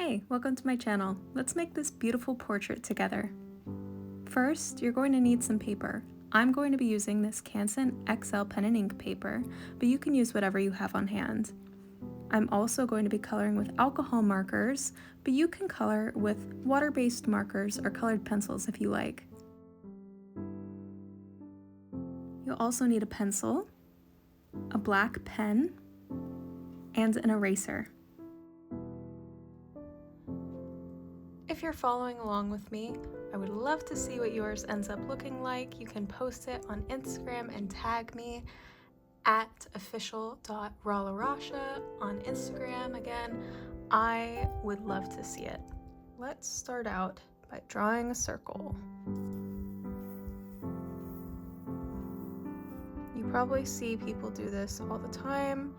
Hey, welcome to my channel. Let's make this beautiful portrait together. First, you're going to need some paper. I'm going to be using this Canson XL pen and ink paper, but you can use whatever you have on hand. I'm also going to be coloring with alcohol markers, but you can color with water-based markers or colored pencils if you like. You'll also need a pencil, a black pen, and an eraser. If you're following along with me, I would love to see what yours ends up looking like. You can post it on Instagram and tag me at official.ralarasha on Instagram. Again, I would love to see it. Let's start out by drawing a circle. You probably see people do this all the time.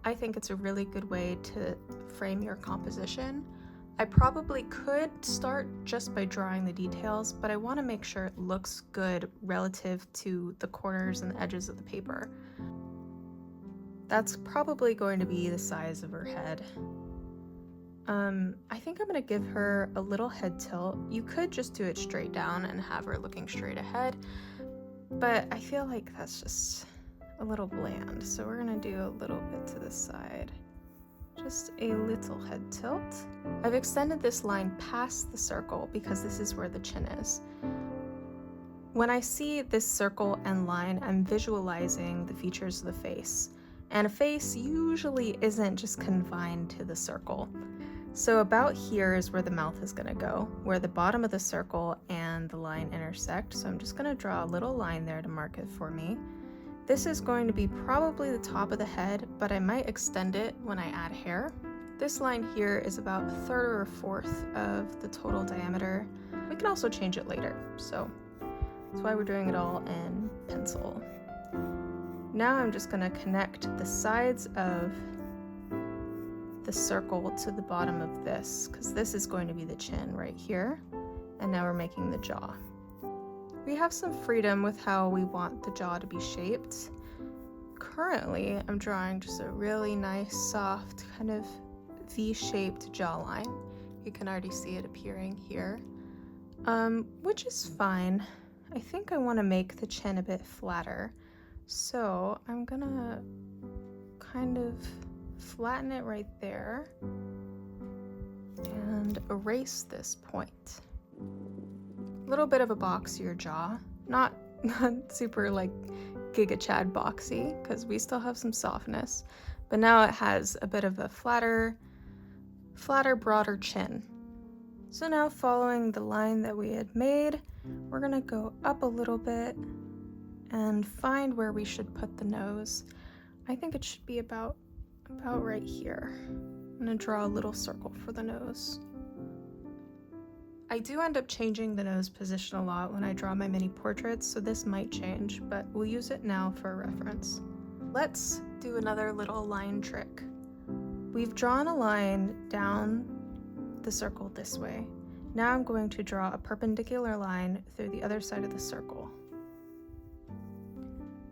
I think it's a really good way to frame your composition. I probably could start just by drawing the details, but I want to make sure it looks good relative to the corners and the edges of the paper. That's probably going to be the size of her head. I think I'm going to give her a little head tilt. You could just do it straight down and have her looking straight ahead, but I feel like that's just a little bland, so we're going to do a little bit to the side. Just a little head tilt. I've extended this line past the circle because this is where the chin is. When I see this circle and line, I'm visualizing the features of the face. And a face usually isn't just confined to the circle. So about here is where the mouth is going to go, where the bottom of the circle and the line intersect. So I'm just going to draw a little line there to mark it for me. This is going to be probably the top of the head, but I might extend it when I add hair. This line here is about a third or a fourth of the total diameter. We can also change it later, so that's why we're doing it all in pencil. Now I'm just going to connect the sides of the circle to the bottom of this, because this is going to be the chin right here, and now we're making the jaw. We have some freedom with how we want the jaw to be shaped. Currently, I'm drawing just a really nice, soft, kind of V-shaped jawline. You can already see it appearing here, which is fine. I think I want to make the chin a bit flatter, so I'm gonna kind of flatten it right there and erase this point. Little bit of a boxier jaw, not super like Giga Chad boxy, because we still have some softness, but now it has a bit of a flatter, broader chin. So now, following the line that we had made, we're gonna go up a little bit and find where we should put the nose. I think it should be about right here. I'm gonna draw a little circle for the nose. I do end up changing the nose position a lot when I draw my mini portraits, so this might change, but we'll use it now for reference. Let's do another little line trick. We've drawn a line down the circle this way. Now I'm going to draw a perpendicular line through the other side of the circle.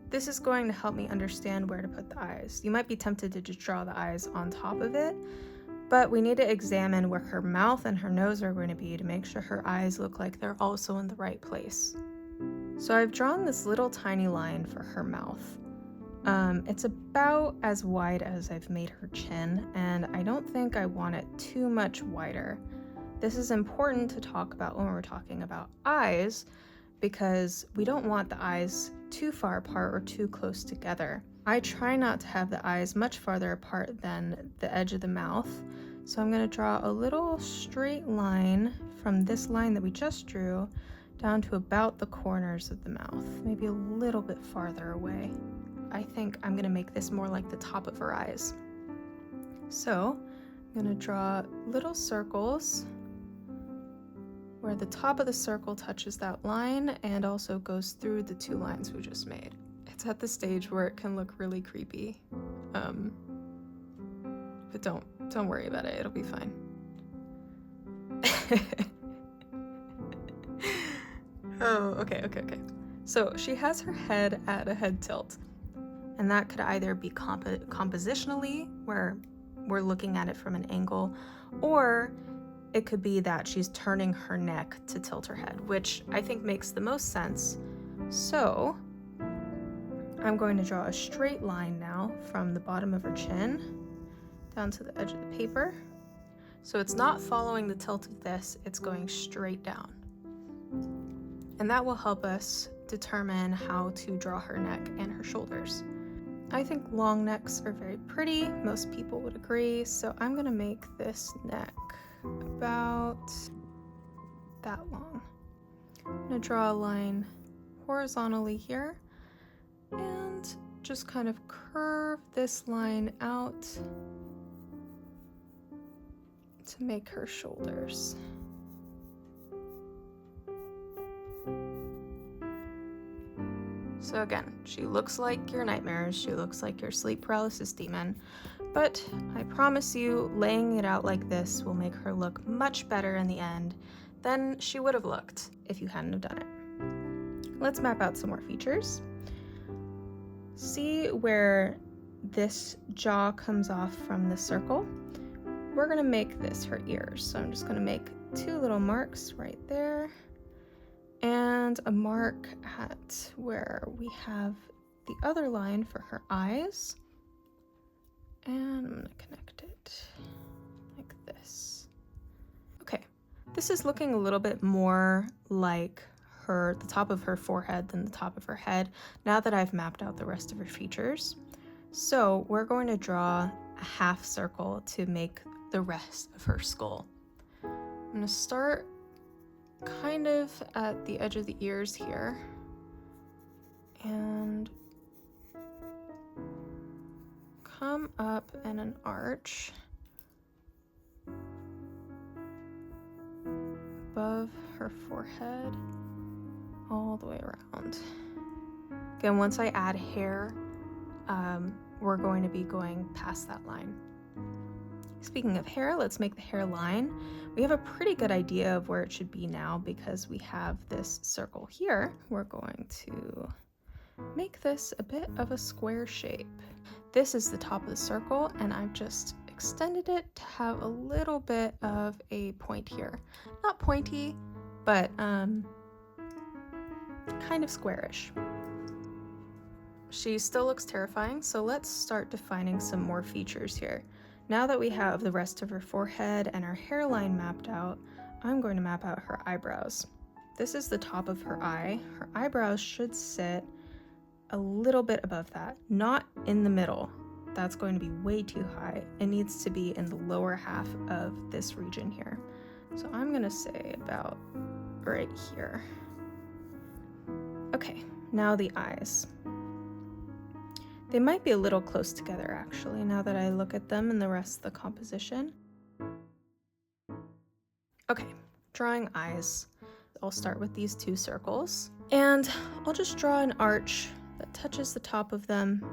This is going to help me understand where to put the eyes. You might be tempted to just draw the eyes on top of it, but we need to examine where her mouth and her nose are going to be to make sure her eyes look like they're also in the right place. So I've drawn this little tiny line for her mouth. It's about as wide as I've made her chin, and I don't think I want it too much wider. This is important to talk about when we're talking about eyes, because we don't want the eyes too far apart or too close together. I try not to have the eyes much farther apart than the edge of the mouth, so I'm going to draw a little straight line from this line that we just drew down to about the corners of the mouth, maybe a little bit farther away. I think I'm going to make this more like the top of her eyes. So I'm going to draw little circles where the top of the circle touches that line and also goes through the two lines we just made. It's at the stage where it can look really creepy, but don't worry about it, it'll be fine. Oh, okay. So she has her head at a head tilt, and that could either be compositionally, where we're looking at it from an angle, or it could be that she's turning her neck to tilt her head, which I think makes the most sense. So I'm going to draw a straight line now from the bottom of her chin down to the edge of the paper. So it's not following the tilt of this, it's going straight down. And that will help us determine how to draw her neck and her shoulders. I think long necks are very pretty, most people would agree, so I'm gonna make this neck about that long. I'm gonna draw a line horizontally here and just kind of curve this line out to make her shoulders. So again, she looks like your nightmares, she looks like your sleep paralysis demon, but I promise you, laying it out like this will make her look much better in the end than she would have looked if you hadn't have done it. Let's map out some more features. See where this jaw comes off from the circle? We're gonna make this her ears. So I'm just gonna make 2 little marks right there and a mark at where we have the other line for her eyes. And I'm gonna connect it like this. Okay, this is looking a little bit more like the top of her forehead than the top of her head now that I've mapped out the rest of her features. So we're going to draw a half circle to make the rest of her skull. I'm gonna start kind of at the edge of the ears here and come up in an arch above her forehead all the way around. Again, once I add hair, we're going to be going past that line. Speaking of hair, let's make the hairline. We have a pretty good idea of where it should be now because we have this circle here. We're going to make this a bit of a square shape. This is the top of the circle, and I've just extended it to have a little bit of a point here. Not pointy, but kind of squarish. She still looks terrifying, so let's start defining some more features here. Now that we have the rest of her forehead and her hairline mapped out, I'm going to map out her eyebrows. This is the top of her eye. Her eyebrows should sit a little bit above that, not in the middle. That's going to be way too high. It needs to be in the lower half of this region here. So I'm gonna say about right here. Okay, now the eyes. They might be a little close together actually, now that I look at them and the rest of the composition. Okay, drawing eyes. I'll start with these 2 circles, and I'll just draw an arch that touches the top of them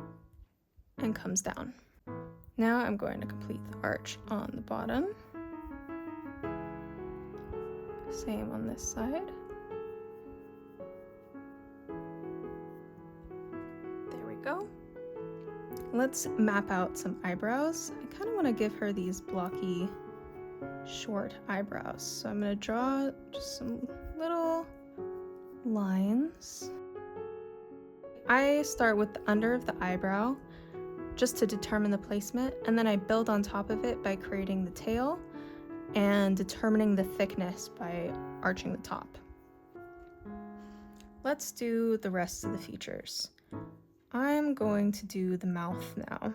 and comes down. Now I'm going to complete the arch on the bottom. Same on this side. There we go. Let's map out some eyebrows. I kind of want to give her these blocky, short eyebrows. So I'm going to draw just some little lines. I start with the under of the eyebrow just to determine the placement, and then I build on top of it by creating the tail and determining the thickness by arching the top. Let's do the rest of the features. I'm going to do the mouth now.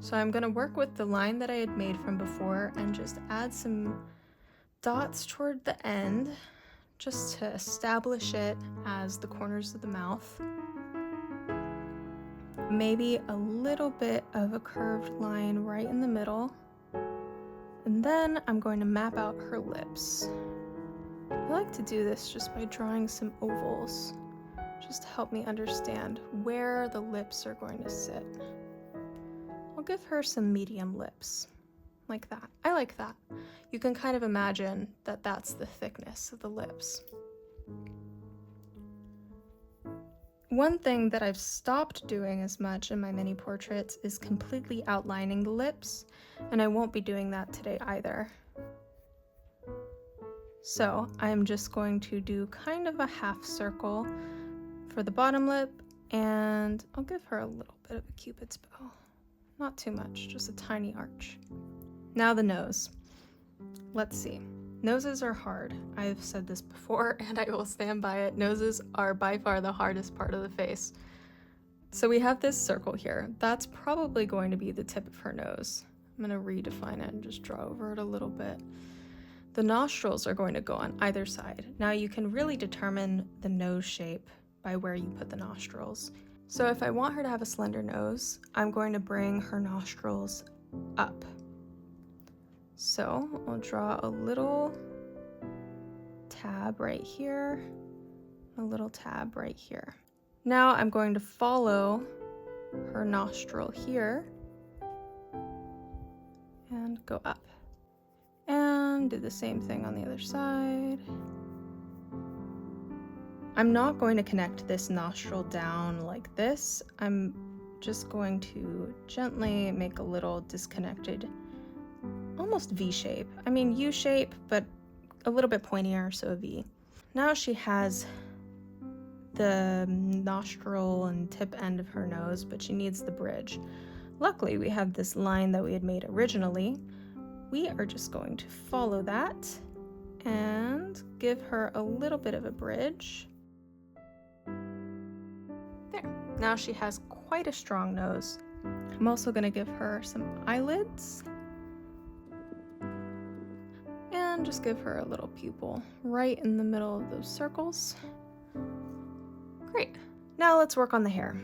So I'm going to work with the line that I had made from before and just add some dots toward the end just to establish it as the corners of the mouth. Maybe a little bit of a curved line right in the middle. And then I'm going to map out her lips. I like to do this just by drawing some ovals, just to help me understand where the lips are going to sit. I'll give her some medium lips, like that. I like that. You can kind of imagine that that's the thickness of the lips. One thing that I've stopped doing as much in my mini portraits is completely outlining the lips, and I won't be doing that today either. So I'm just going to do kind of a half circle for the bottom lip, and I'll give her a little bit of a Cupid's bow. Not too much, just a tiny arch. Now the nose. Let's see. Noses are hard. I've said this before and I will stand by it. Noses are by far the hardest part of the face. So we have this circle here. That's probably going to be the tip of her nose. I'm going to redefine it and just draw over it a little bit. The nostrils are going to go on either side. Now you can really determine the nose shape by where you put the nostrils. So if I want her to have a slender nose, I'm going to bring her nostrils up. So I'll draw a little tab right here, a little tab right here. Now I'm going to follow her nostril here and go up. And do the same thing on the other side. I'm not going to connect this nostril down like this. I'm just going to gently make a little disconnected, almost V shape. I mean U shape, but a little bit pointier, so a V. Now she has the nostril and tip end of her nose, but she needs the bridge. Luckily, we have this line that we had made originally. We are just going to follow that and give her a little bit of a bridge. There. Now she has quite a strong nose. I'm also going to give her some eyelids and just give her a little pupil right in the middle of those circles. Great. Now let's work on the hair.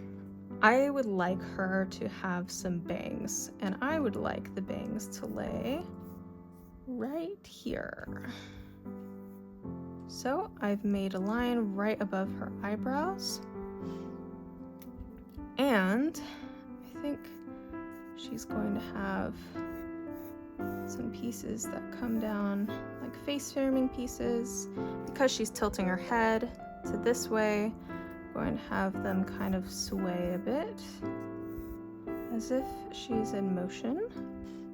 I would like her to have some bangs, and I would like the bangs to lay right here. So I've made a line right above her eyebrows, and I think she's going to have some pieces that come down like face framing pieces. Because she's tilting her head to this way, I'm going to have them kind of sway a bit as if she's in motion.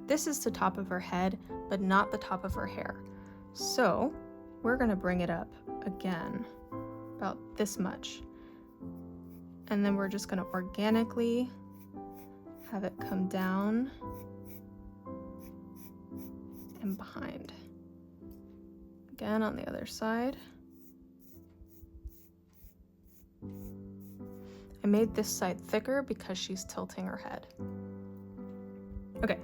This is the top of her head, but not the top of her hair. So we're going to bring it up again about this much. And then we're just going to organically have it come down and behind. Again on the other side. I made this side thicker because she's tilting her head. Okay,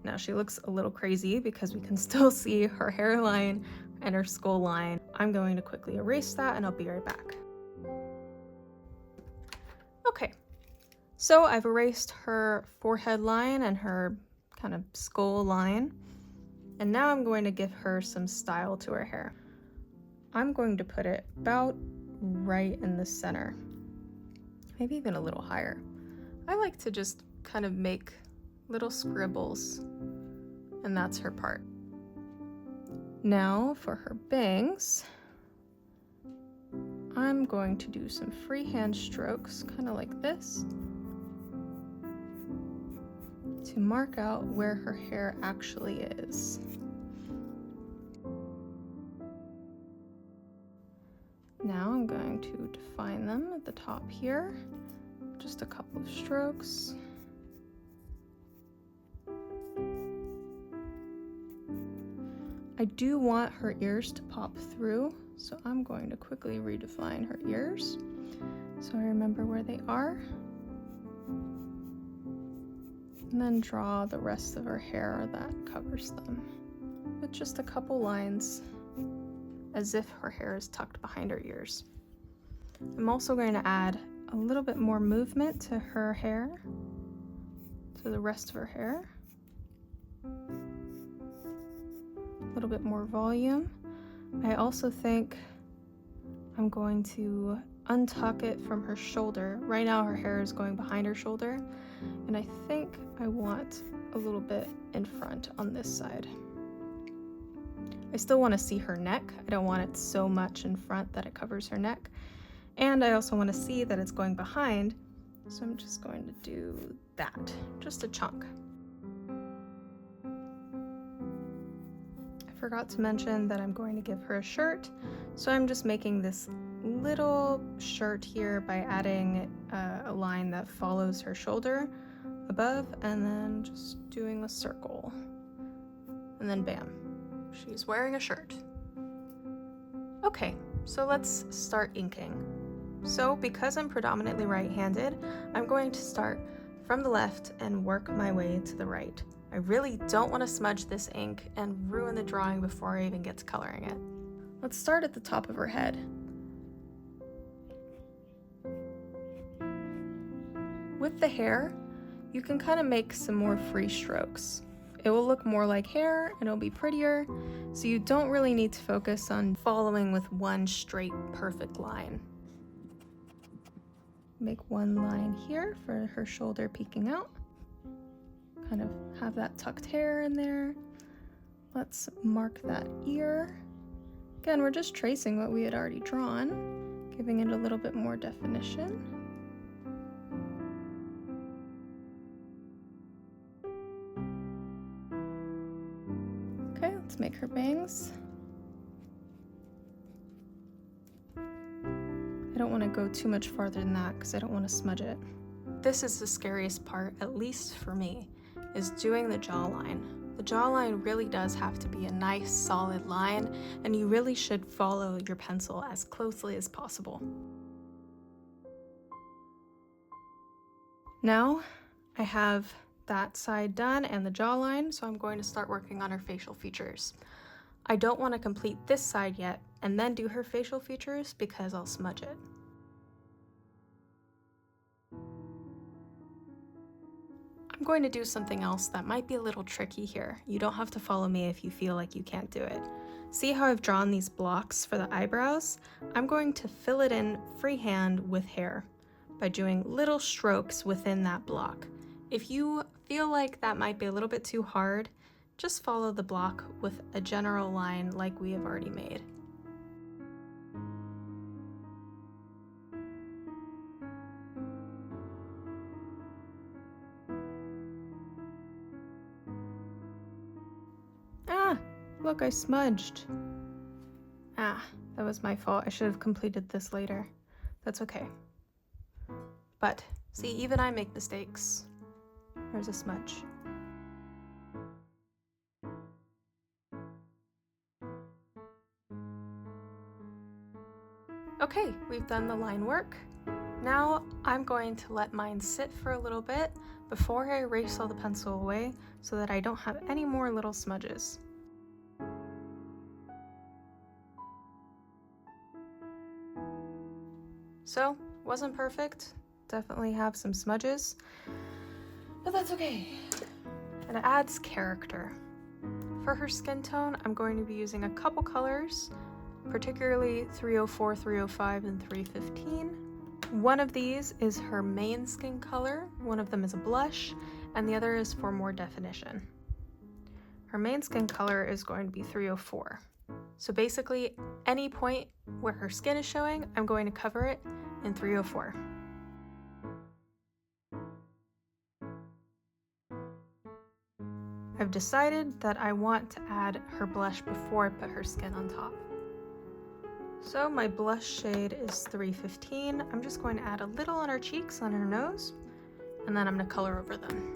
now she looks a little crazy because we can still see her hairline and her skull line. I'm going to quickly erase that and I'll be right back. Okay, so I've erased her forehead line and her kind of skull line. And now I'm going to give her some style to her hair. I'm going to put it about right in the center. Maybe even a little higher. I like to just kind of make little scribbles, and that's her part. Now for her bangs, I'm going to do some freehand strokes, kind of like this, to mark out where her hair actually is. Now I'm going to define them at the top here. Just a couple of strokes. I do want her ears to pop through, so I'm going to quickly redefine her ears so I remember where they are. And then draw the rest of her hair that covers them with just a couple lines, as if her hair is tucked behind her ears. I'm also going to add a little bit more movement to her hair, to the rest of her hair. A little bit more volume. I also think I'm going to untuck it from her shoulder. Right now her hair is going behind her shoulder, and I think I want a little bit in front on this side. I still want to see her neck. I don't want it so much in front that it covers her neck. And I also want to see that it's going behind, so I'm just going to do that, just a chunk. I forgot to mention that I'm going to give her a shirt, so I'm just making this little shirt here by adding a line that follows her shoulder above, and then just doing the circle, and then bam, she's wearing a shirt. Okay, so let's start inking. So because I'm predominantly right-handed, I'm going to start from the left and work my way to the right. I really don't want to smudge this ink and ruin the drawing before I even get to coloring it. Let's start at the top of her head. With the hair, you can kind of make some more free strokes. It will look more like hair and it'll be prettier, so you don't really need to focus on following with one straight, perfect line. Make one line here for her shoulder peeking out. Kind of have that tucked hair in there. Let's mark that ear. Again, we're just tracing what we had already drawn, giving it a little bit more definition. Okay, let's make her bangs. I don't want to go too much farther than that because I don't want to smudge it. This is the scariest part, at least for me, is doing the jawline. The jawline really does have to be a nice solid line, and you really should follow your pencil as closely as possible. Now I have that side done and the jawline, so I'm going to start working on her facial features. I don't want to complete this side yet and then do her facial features because I'll smudge it. I'm going to do something else that might be a little tricky here. You don't have to follow me if you feel like you can't do it. See how I've drawn these blocks for the eyebrows? I'm going to fill it in freehand with hair by doing little strokes within that block. If you feel like that might be a little bit too hard, just follow the block with a general line like we have already made. Ah, look, I smudged. Ah, that was my fault. I should have completed this later. That's okay. But, see, even I make mistakes. There's a smudge. Okay, we've done the line work. Now I'm going to let mine sit for a little bit before I erase all the pencil away so that I don't have any more little smudges. So, wasn't perfect. Definitely have some smudges, but that's okay. It adds character. For her skin tone, I'm going to be using a couple colors, particularly 304, 305, and 315. One of these is her main skin color, one of them is a blush, and the other is for more definition. Her main skin color is going to be 304. So basically, any point where her skin is showing, I'm going to cover it in 304. I've decided that I want to add her blush before I put her skin on top. So my blush shade is 315. I'm just going to add a little on her cheeks, on her nose, and then I'm going to color over them.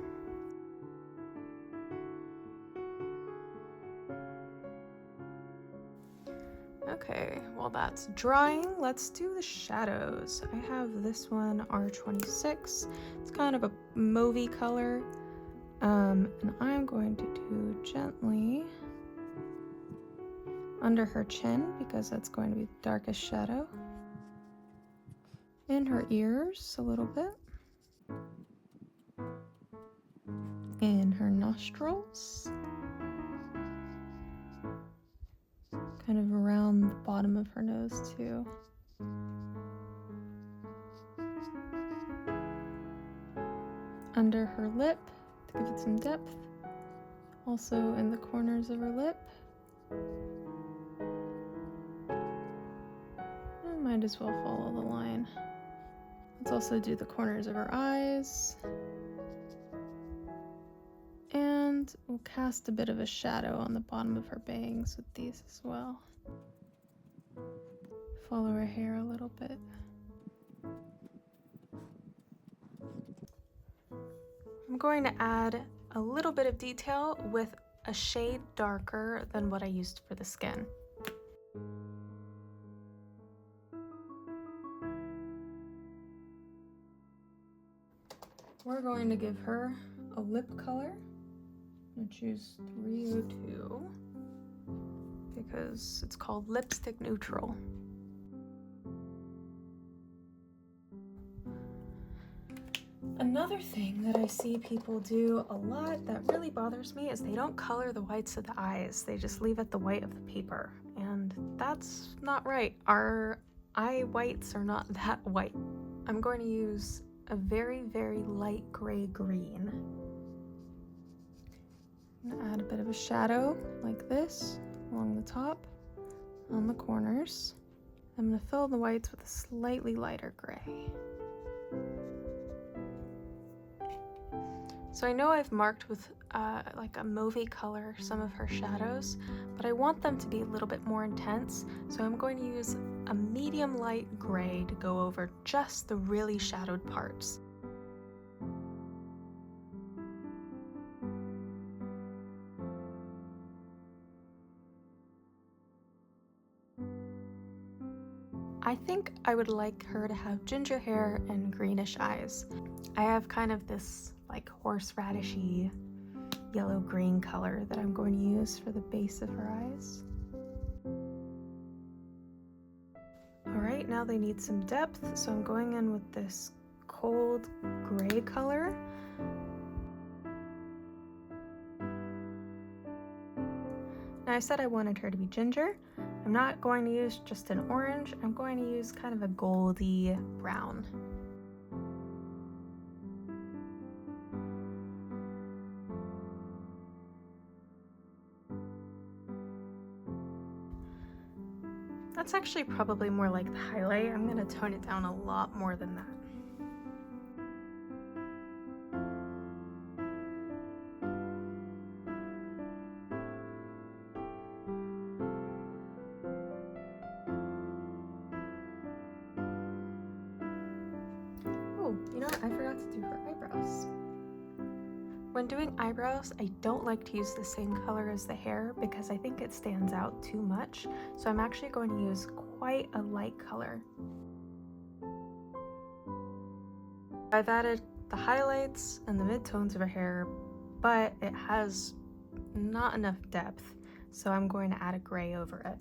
Okay, while that's drying, let's do the shadows. I have this one, R26. It's kind of a mauvey color. And I'm going to do gently under her chin because that's going to be the darkest shadow. In her ears a little bit. In her nostrils. Kind of around the bottom of her nose too. Under her lip to give it some depth. Also in the corners of her lip. I might as well follow the line. Let's also do the corners of her eyes. And we'll cast a bit of a shadow on the bottom of her bangs with these as well. Follow her hair a little bit. I'm going to add a little bit of detail with a shade darker than what I used for the skin. We're going to give her a lip color. I'm going to choose 302 because it's called Lipstick Neutral. Another thing that I see people do a lot that really bothers me is they don't color the whites of the eyes. They just leave it the white of the paper, and that's not right. Our eye whites are not that white. I'm going to use a very, very light gray green. I'm gonna add a bit of a shadow like this along the top, on the corners. I'm gonna fill the whites with a slightly lighter gray. So I know I've marked with like a mauvey color some of her shadows, but I want them to be a little bit more intense, so I'm going to use a medium light gray to go over just the really shadowed parts. I think I would like her to have ginger hair and greenish eyes. I have kind of this like horseradishy yellow-green color that I'm going to use for the base of her eyes. Alright, now they need some depth, so I'm going in with this cold gray color. Now I said I wanted her to be ginger. I'm not going to use just an orange, I'm going to use kind of a goldy brown. That's actually probably more like the highlight. I'm going to tone it down a lot more than that. Oh, you know what? I forgot to do her eyebrows. When doing eyebrows, I don't like to use the same color as the hair because I think it stands out too much. So I'm actually going to use quite a light color. I've added the highlights and the midtones of her hair, but it has not enough depth, so I'm going to add a gray over it.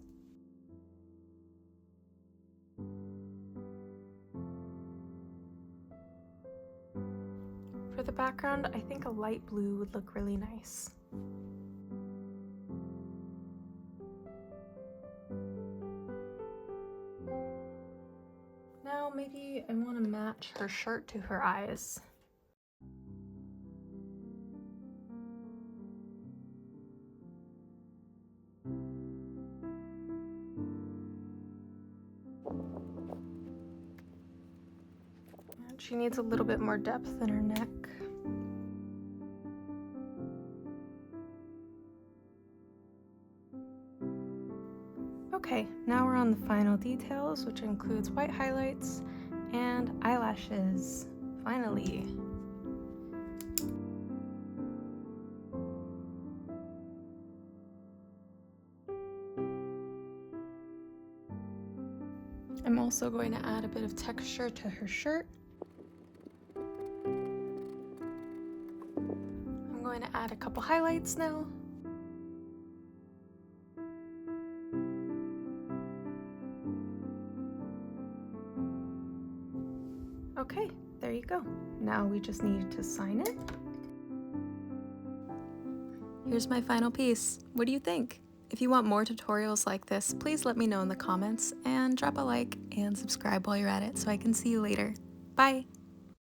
For the background, I think a light blue would look really nice. Now maybe I want to match her shirt to her eyes. And she needs a little bit more depth in her neck. Okay, now we're on the final details, which includes white highlights and eyelashes. Finally. I'm also going to add a bit of texture to her shirt. I'm going to add a couple highlights now. Okay, there you go. Now we just need to sign it. Here's my final piece. What do you think? If you want more tutorials like this, please let me know in the comments and drop a like and subscribe while you're at it so I can see you later. Bye!